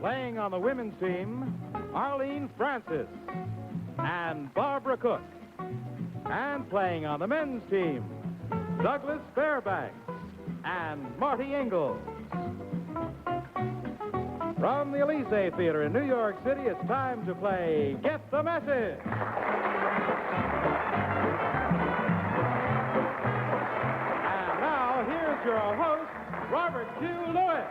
Playing on the women's team, Arlene Francis and Barbara Cook. And playing on the men's team, Douglas Fairbanks and Marty Ingels. From the Elysee Theater in New York City, it's time to play Get the Message. And now, here's your host, Robert Q. Lewis.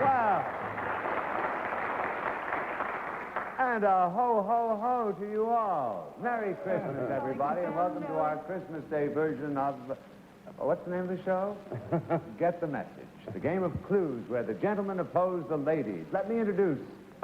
Well, and a ho, ho, ho to you all. Merry Christmas, everybody, and welcome to our Christmas Day version of, what's the name of the show? Get the Message, the game of clues where the gentlemen oppose the ladies. Let me introduce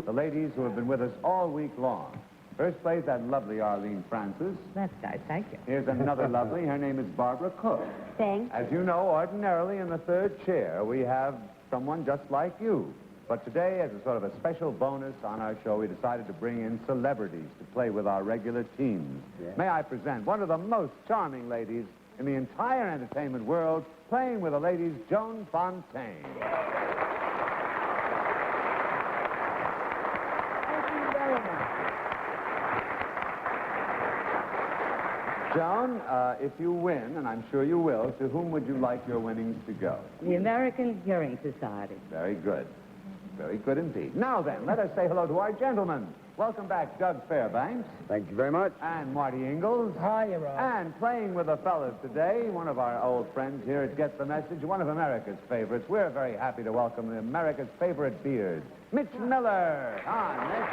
the ladies who have been with us all week long. First plays that lovely Arlene Francis. That's nice, thank you. Here's another lovely. Her name is Barbara Cook. Thanks. As you know, ordinarily in the third chair, we have someone just like you. But today, as a sort of a special bonus on our show, we decided to bring in celebrities to play with our regular teams. Yeah. May I present one of the most charming ladies in the entire entertainment world, playing with the ladies, Joan Fontaine. Thank you very much. Joan, if you win, and I'm sure you will, to whom would you like your winnings to go? The American Hearing Society. Very good. Very good indeed. Now then, let us say hello to our gentlemen. Welcome back, Doug Fairbanks. Thank you very much. And Marty Ingels. Hi, Rob. And playing with the fellas today, one of our old friends here at Get the Message, one of America's favorites. We're very happy to welcome America's favorite beard, Mitch Miller. On, Mitch.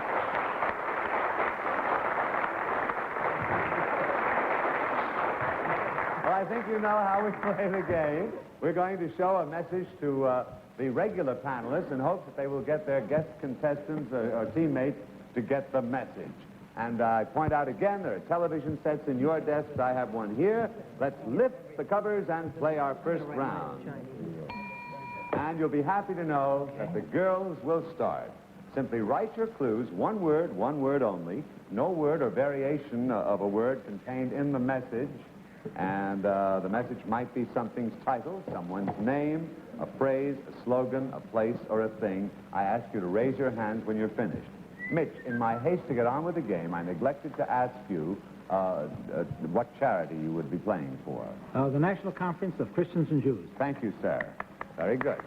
Well, I think you know how we play the game. We're going to show a message to the regular panelists in hopes that they will get their guest contestants or teammates to get the message. And I point out again, there are television sets in your desks. I have one here. Let's lift the covers and play our first round. And you'll be happy to know that the girls will start. Simply write your clues, one word only, no word or variation of a word contained in the message. And the message might be something's title, someone's name, a phrase, a slogan, a place, or a thing. I ask you to raise your hands when you're finished. Mitch, in my haste to get on with the game, I neglected to ask you what charity you would be playing for. The National Conference of Christians and Jews. Thank you, sir. Very good.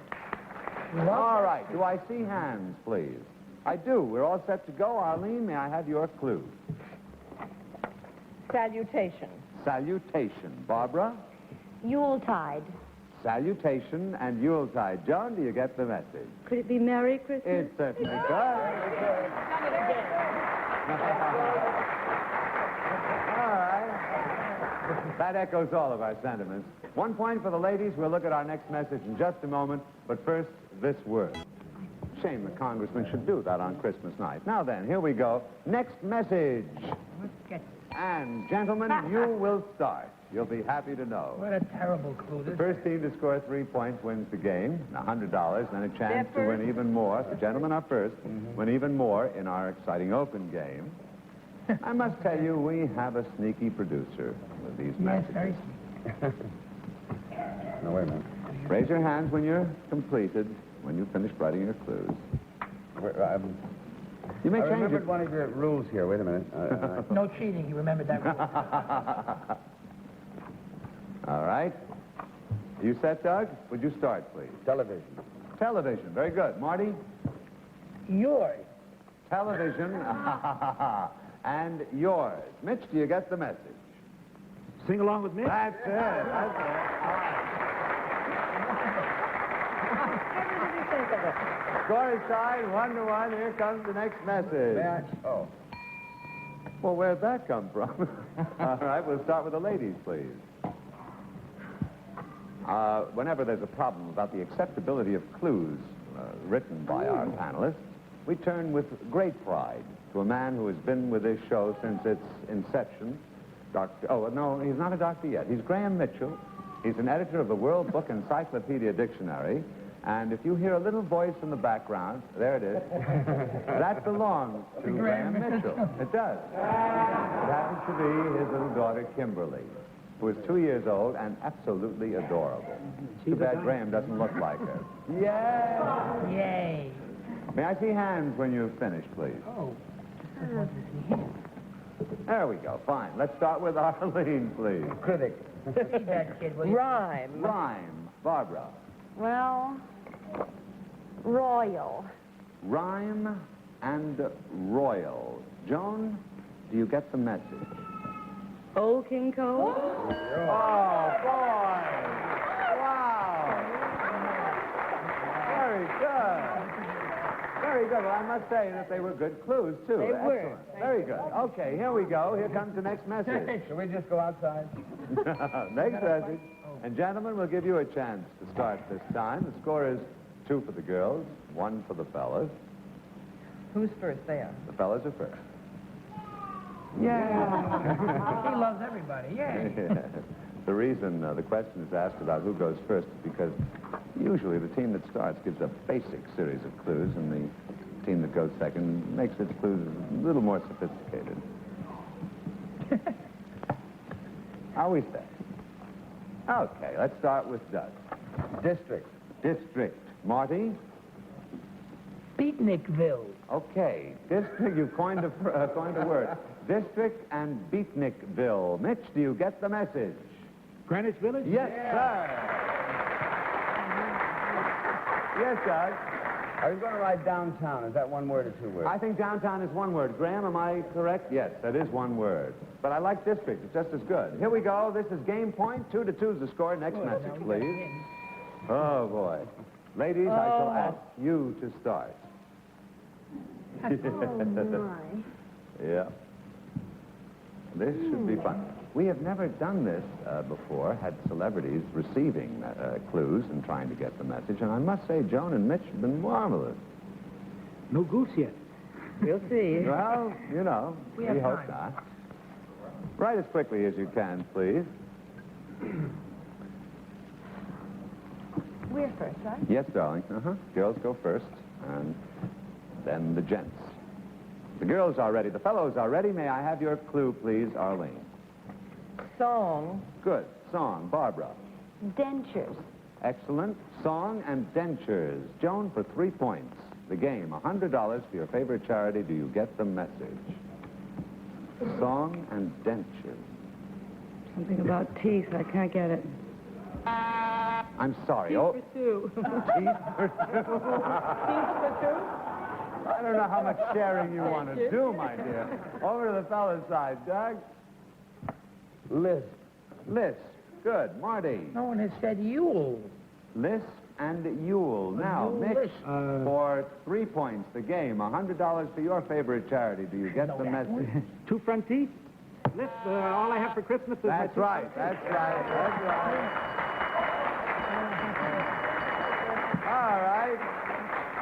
All right. Do I see hands, please? I do. We're all set to go. Arlene, may I have your clue? Salutation. Salutation. Barbara? Yuletide. Salutation and Yuletide. Joan, do you get the message? Could it be Merry Christmas? It certainly could. Come again. All right. That echoes all of our sentiments. 1 point for the ladies. We'll look at our next message in just a moment. But first, this word. Shame the congressman should do that on Christmas night. Now then, here we go. Next message. And, gentlemen, you will start. You'll be happy to know. What a terrible clue. The first team to score 3 points wins the game, $100, and a chance to win even more. The gentlemen are first, win even more in our exciting open game. I must tell you, we have a sneaky producer with these messages. Very No, wait a minute. Raise your hands when you're completed, when you've finished writing your clues. You may I change remembered it. one of your rules here. Wait a minute. No cheating. You remembered that rule. All right. You set, Doug? Would you start, please? Television. Television. Very good. Marty? Yours. Television. And yours. Mitch, do you get the message? Sing along with me. That's it. That's it. All right. Score is tied, 1-1. Here comes the next message. Oh. Well, where'd that come from? All right, we'll start with the ladies, please. Whenever there's a problem about the acceptability of clues written by our panelists, we turn with great pride to a man who has been with this show since its inception. Oh, no, he's not a doctor yet. He's Graham Mitchell. He's an editor of the World Book Encyclopedia Dictionary. And if you hear a little voice in the background, there it is, that belongs to Graham Mitchell. It does. It happens to be his little daughter, Kimberly, who is 2 years old and absolutely adorable. Too bad Graham doesn't look like her. Yay! Yay. May I see hands when you've finished, please? Oh, just wanted to see him. There we go. Fine. Let's start with Arlene, please. Critic. See that kid, will you? Rhyme. Rhyme. Barbara. Well, royal. Rhyme and royal. Joan, do you get the message? Old King Cole. Oh, boy! Wow! Very good. Very good. Well, I must say that they were good clues, too. They were. Excellent. Very good. Okay, here we go. Here comes the next message. Should we just go outside? Next message. And gentlemen, we'll give you a chance to start this time. The score is 2 for the girls, 1 for the fellas. Who's first there? The fellas are first. He loves everybody, yay. The reason the question is asked about who goes first is because usually the team that starts gives a basic series of clues, and the team that goes second makes its clues a little more sophisticated. How we say? Okay, let's start with Doug. District. District. Marty? Beatnikville. Okay, district, you've coined a word. District and Beatnikville. Mitch, do you get the message? Greenwich Village? Yes, sir. Yes, Doug. I was going to write downtown. Is that one word or 2 words? I think downtown is 1 word. Graham, am I correct? Yes, that is 1 word. But I like district. It's just as good. Here we go. This is game point. 2-2 is the score. Next message, please. Oh, boy. Ladies, I shall ask you to start. Yeah. This should be fun. We have never done this before, had celebrities receiving clues and trying to get the message. And I must say, Joan and Mitch have been marvelous. No goose yet. We'll see. Well, you know, We we have hope time. not. Write as quickly as you can, please. We're first, right? Yes, darling. Girls go first, and then the gents. The girls are ready. The fellows are ready. May I have your clue, please, Arlene? Song. Good. Song. Barbara. Dentures. Excellent. Song and dentures. Joan for 3 points. The game, $100 for your favorite charity. Do you get the message? Song and dentures. Something about teeth. I can't get it. I'm sorry. Teeth Oh, for 2. teeth for 2? I don't know how much sharing you want to do, my dear. Over to the fella's side. Doug? Lisp. Lisp. Good. Marty? No one has said Yule. Lisp and Yule. Now, Yule Mitch, Lisp. for 3 points, the game, $100 for your favorite charity. Do you get the message? 2 front teeth. Lisp, all I have for Christmas is That's right. That's right. That's right. All right.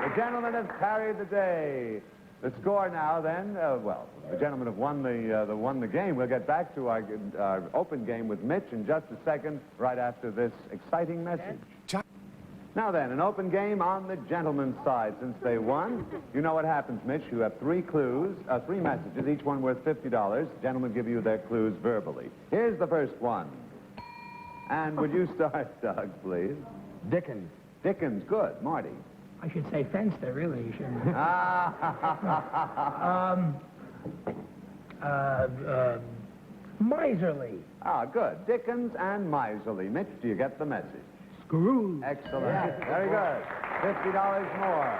The gentlemen have carried the day. The score now, then, well, the gentlemen have won the game. We'll get back to our open game with Mitch in just a second, right after this exciting message. Now then, an open game on the gentleman's side. Since they won, you know what happens, Mitch. You have 3 clues, 3 messages, each one worth $50. Gentlemen give you their clues verbally. Here's the first one. And would you start, Doug, please? Dickens. Dickens, good. Marty. I should say fence there, really. You shouldn't. Miserly. Good. Dickens and miserly. Mitch, do you get the message? Screw. Excellent. Very good. $50 more.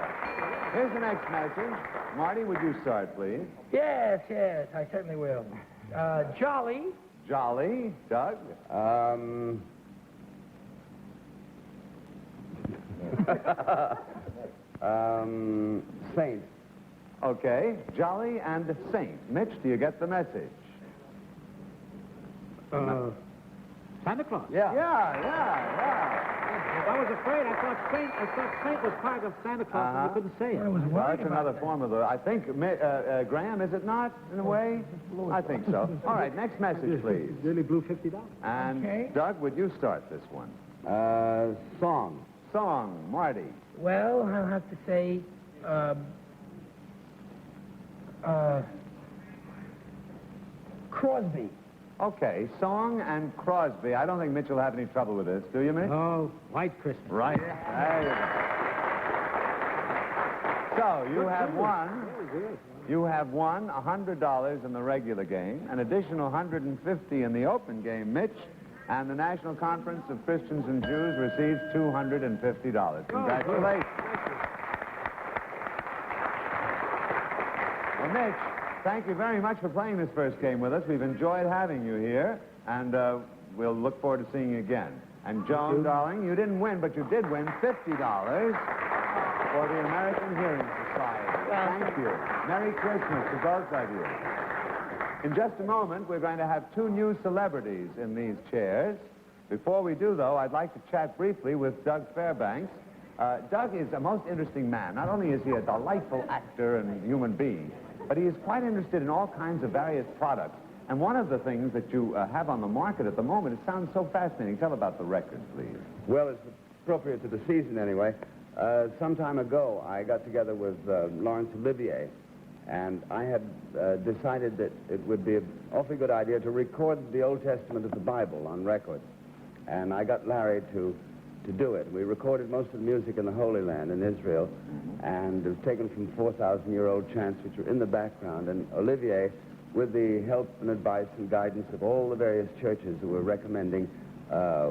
Here's the next message. Marty, would you start, please? Yes, I certainly will. Jolly. Jolly. Doug? Saint. Okay. Jolly and Saint. Mitch, do you get the message? Santa Claus. Yeah. I was afraid. I thought Saint was part of Santa Claus, and you couldn't say it. Well, that's another form of the... I think, Graham, is it not, in a way? I think so. All right, next message, please. Really blew $50. And, Okay. Doug, would you start this one? Song. Song. Marty. Well, I'll have to say, Crosby. Okay, Song and Crosby. I don't think Mitch will have any trouble with this, do you, Mitch? Oh, White Christmas. Right. There you go. So, you have won. You have won $100 in the regular game, an additional $150 in the open game, Mitch, and the National Conference of Christians and Jews receives $250. Congratulations. Well, Mitch, thank you very much for playing this first game with us. We've enjoyed having you here, and we'll look forward to seeing you again. And Joan, darling, you didn't win, but you did win $50 for the American Hearing Society. Thank you. Merry Christmas to both of you. In just a moment, we're going to have two new celebrities in these chairs. Before we do, though, I'd like to chat briefly with Doug Fairbanks. Doug is a most interesting man. Not only is he a delightful actor and human being, but he is quite interested in all kinds of various products. And one of the things that you have on the market at the moment, it sounds so fascinating. Tell about the record, please. Well, it's appropriate to the season anyway. Some time ago, I got together with Laurence Olivier, and I had decided that it would be an awfully good idea to record the Old Testament of the Bible on record. And I got Larry to do it. We recorded most of the music in the Holy Land in Israel, and it was taken from 4,000-year-old chants which were in the background. And Olivier, with the help and advice and guidance of all the various churches who were recommending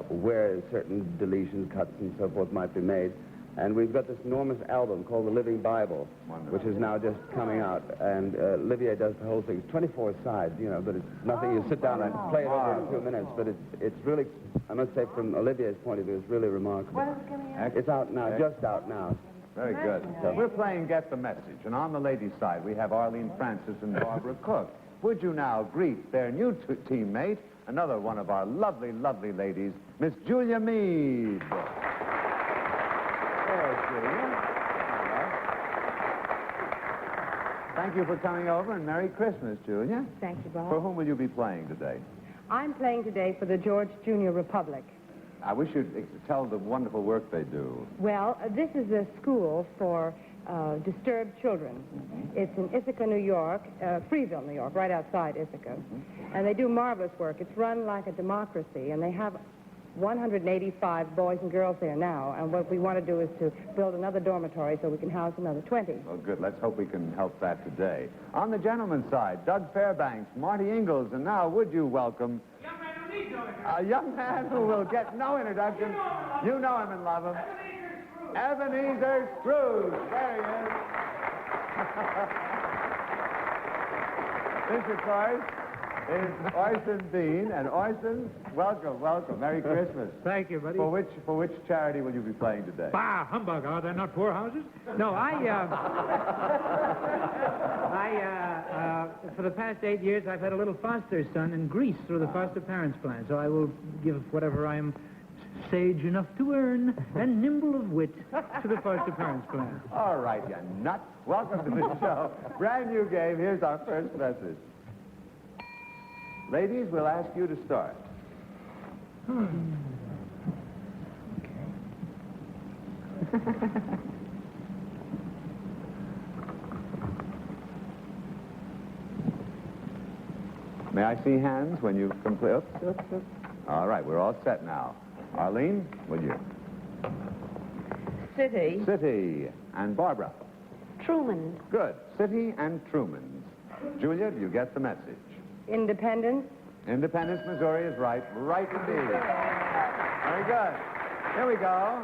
where certain deletions, cuts, and so forth might be made. And we've got this enormous album called The Living Bible, which is now just coming out. And Olivier does the whole thing. It's 24 sides, you know, but it's nothing. You sit down and play it over in 2 minutes. But it's really, I must say, from Olivier's point of view, it's really remarkable. When is it coming out? It's out now, just out now. Very good. So we're playing Get the Message. And on the ladies' side, we have Arlene Francis and Barbara Cook. Would you now greet their new teammate, another one of our lovely, lovely ladies, Miss Julia Meade. Thank you for coming over, and Merry Christmas, Julia. Thank you, Bob. For whom will you be playing today? I'm playing today for the George Junior Republic. I wish you'd tell the wonderful work they do. Well, this is a school for disturbed children. It's in Ithaca, New York, Freeville, New York, right outside Ithaca. And they do marvelous work. It's run like a democracy, and they have 185 boys and girls there now, and what we want to do is to build another dormitory so we can house another 20. Well, good. Let's hope we can help that today. On the gentleman's side, Doug Fairbanks, Marty Ingels, and now would you welcome a young man who will get no introduction. You know him and love him. Ebenezer Scrooge. There he is. This, of course, is Orson Bean, and Orson, welcome, welcome. Merry Christmas. Thank you, buddy. For which charity will you be playing today? Bah, humbug, are there not poorhouses? No, for the past 8 years, I've had a little foster son in Greece through the foster parents plan, so I will give whatever I am sage enough to earn and nimble of wit to the foster parents plan. All right, you nut. Welcome to the show. Brand new game. Here's our first message. Ladies, we'll ask you to start. May I see hands when you complete? Oops. All right, we're all set now. Arlene, will you? City. City. And Barbara? Truman. Good. City and Truman's. Julia, do you get the message? Independence. Independence, Missouri is right. Right indeed. Very good. Here we go.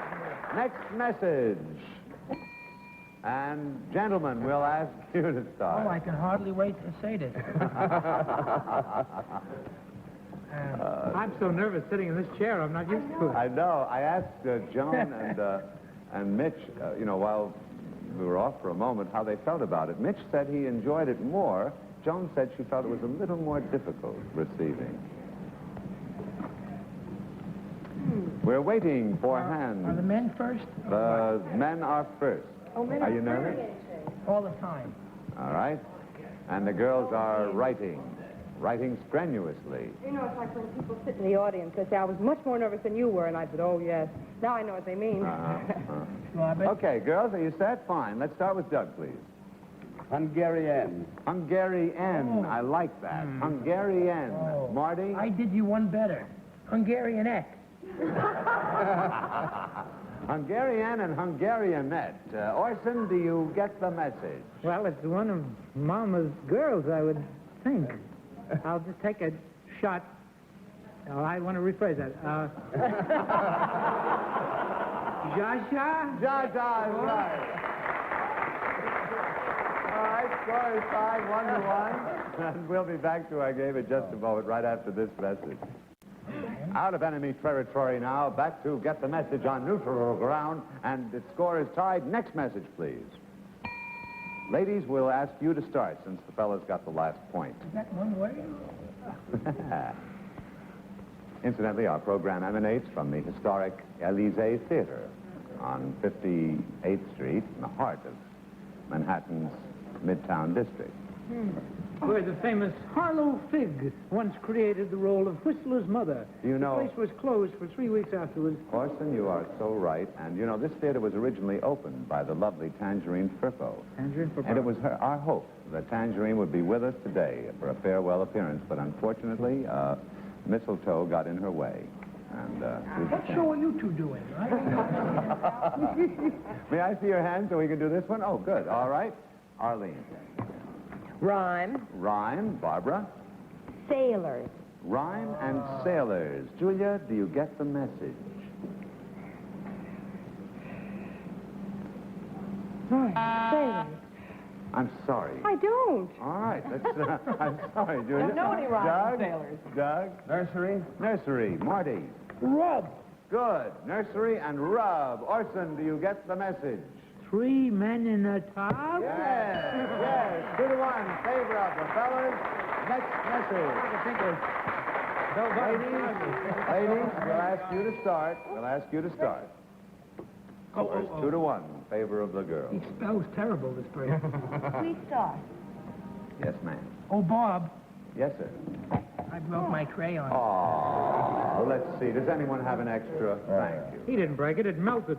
Next message. And, gentlemen, we'll ask you to start. Oh, I can hardly wait to say this. I'm so nervous sitting in this chair, I'm not used to it. I know. I asked Joan and Mitch, while we were off for a moment, how they felt about it. Mitch said he enjoyed it more. Joan said she felt it was a little more difficult receiving. We're waiting for hands. Are the men first? The men are first. Oh, men Are you nervous? All the time. All right. And the girls are writing strenuously. You know, it's like when people sit in the audience, they say, I was much more nervous than you were, and I said, oh, yes. Now I know what they mean. Okay, girls, are you set? Fine. Let's start with Doug, please. Hungarian. Hungarian. I like that. Hungarian. Marty? I did you one better. Hungarianette. Hungarian and Hungarianette. Orson, do you get the message? Well, it's one of Mama's girls, I would think. I'll just take a shot. Oh, I want to rephrase that. Jasha? Jaja is right. All right, score is tied 1-1. And we'll be back to our game in just a moment, right after this message. Out of enemy territory now, back to get the message on neutral ground, and the score is tied. Next message, please. Ladies, we'll ask you to start since the fellas got the last point. Is that one word? Incidentally, our program emanates from the historic Elysee Theater on 58th Street in the heart of Manhattan's Midtown District. Where the famous Harlow Fig once created the role of Whistler's mother. You know- The place was closed for 3 weeks afterwards. Orson, you are so right. And, you know, this theater was originally opened by the lovely Tangerine Firpo. Tangerine for And it was our hope that Tangerine would be with us today for a farewell appearance. But unfortunately, mistletoe got in her way. And, What show are you two doing? May I see your hand so we can do this one? Oh, good. All right. Arlene. Rhyme. Rhyme. Barbara. Sailors. Rhyme and sailors. Julia, do you get the message? Sailors. I'm sorry. I don't. All right. I'm sorry, Julia. Don't know any rhyme Doug? sailors. Doug? Nursery. Nursery. Marty. Rub. Good. Nursery and rub. Orson, do you get the message? 3 men in a tub? Yes. 2-1. Favor of the fellas. Next message. Ladies, we'll ask you to start. Scores 2-1. Favor of the girls. He spells terrible, this person. We start. Yes, ma'am. Oh, Bob, Yes, sir. I broke my crayon. Oh, let's see. Does anyone have an extra? Thank you. He didn't break it, it melted.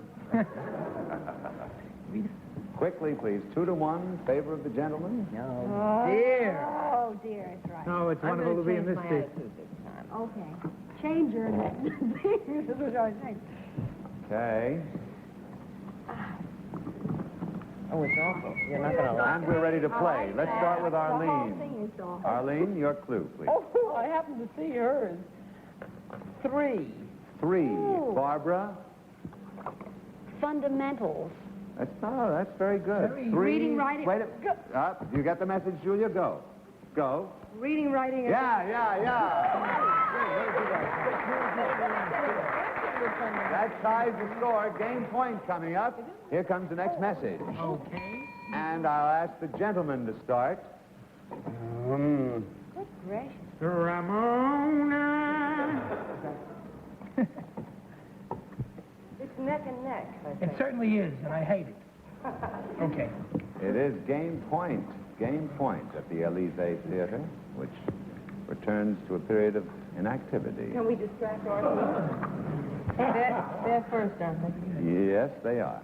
Quickly, please. 2-1. Favor of the gentleman. Oh, dear. Oh, dear, that's right. No, it's wonderful to be in this seat. Okay. Change your Okay. Oh, it's awful. You're not going to like And we're ready to play. Let's start with Arlene. Arlene, your clue, please. Oh, I happen to see hers. 3. 3. Barbara. Fundamentals. That's very good. 3. Reading, writing. Wait you get the message, Julia? Go. Reading, writing, and... Yeah. That ties the score. Game point coming up. Here comes the next message. Okay. And I'll ask the gentleman to start. Good gracious. Ramona. It's neck and neck, I It think. certainly is, and I hate it. Okay. It is game point at the Elysee Theater, which returns to a period of inactivity. Can we distract Orson? They're first, aren't they? Yes, they are.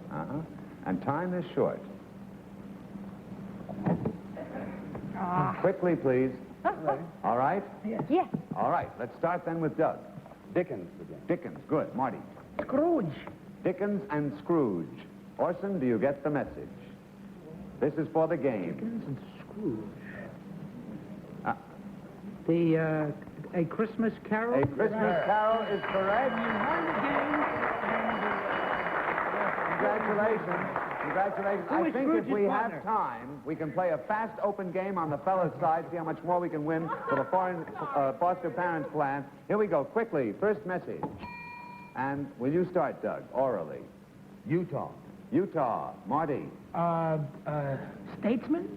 And time is short. Quickly, please. All right? Yes. All right. Let's start then with Doug. Dickens again. Dickens. Good. Marty. Scrooge. Dickens and Scrooge. Orson, do you get the message? This is for the game. Dickens and Scrooge. Uh, A Christmas Carol? A Christmas Carol is correct. Congratulations. Who I is think if Scrooge's we partner? have time, we can play a fast open game on the fellas' side, see how much more we can win for the foster parents plan. Here we go. Quickly. First message. And will you start, Doug, orally? Utah. Utah. Marty. Statesman?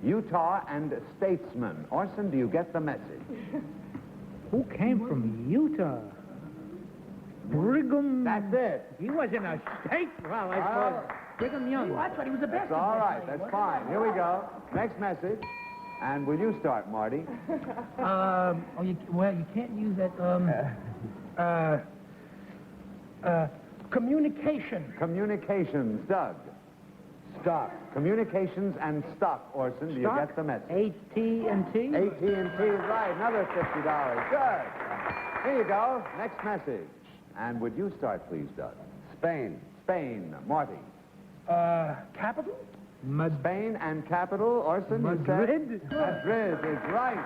Utah and statesman. Orson, do you get the message? Who came from Utah? Brigham... That's it. He was in a state. Well, I suppose. Brigham Young. I thought he was the best. That's all right. That's fine. Here we go. Next message. And will you start, Marty? You can't use that, communication. Communications. Doug. Stock. Communications and stock, Orson. Do you Stock? get the message? AT&T? AT&T is right. Another $50. Good. Here you go. Next message. And would you start, please, Doug? Spain. Spain. Marty. Capital? Spain and capital, Orson, you said? Madrid? Madrid is right.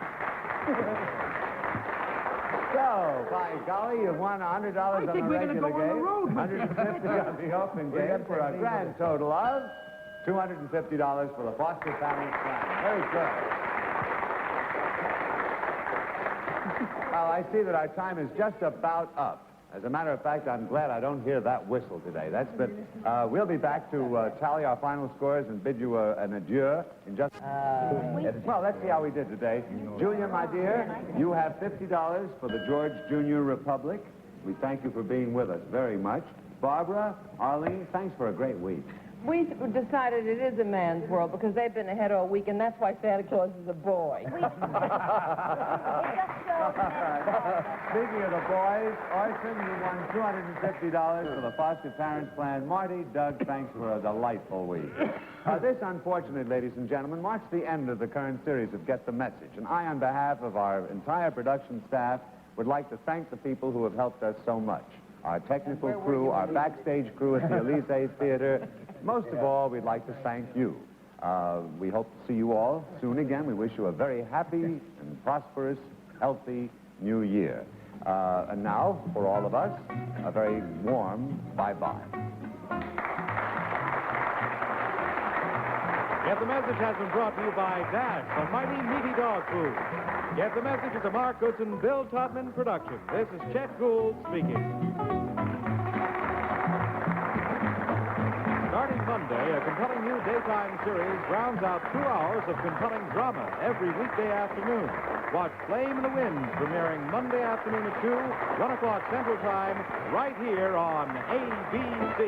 So, by golly, you've won $100 on the think we're gonna regular go on the game. road with $150 on the open game for a grand total of $250 for the foster family plan. Very good. Well, I see that our time is just about up. As a matter of fact, I'm glad I don't hear that whistle today. We'll be back to tally our final scores and bid you an adieu in just... well, let's see how we did today. Julia, my dear, you have $50 for the George Junior Republic. We thank you for being with us very much. Barbara, Arlene, thanks for a great week. We decided it is a man's world because they've been ahead all week, and that's why Santa Claus is a boy. Speaking of the boys, Orson, you won $250 for the foster parents plan. Marty, Doug, thanks for a delightful week. This, unfortunately, ladies and gentlemen, marks the end of the current series of Get the Message. And I, on behalf of our entire production staff, would like to thank the people who have helped us so much. Our technical crew, our backstage crew at the Elysee Theater. Most of all, we'd like to thank you. We hope to see you all soon again. We wish you a very happy and prosperous, healthy new year. And now, for all of us, a very warm bye-bye. Get the Message has been brought to you by Dash, the mighty meaty dog food. Get the Message is a Mark Goodson, Bill Tubman production. This is Chet Gould speaking. Starting Monday, a compelling new daytime series rounds out 2 hours of compelling drama every weekday afternoon. Watch Flame in the Wind, premiering Monday afternoon at 2, 1 o'clock Central Time, right here on ABC.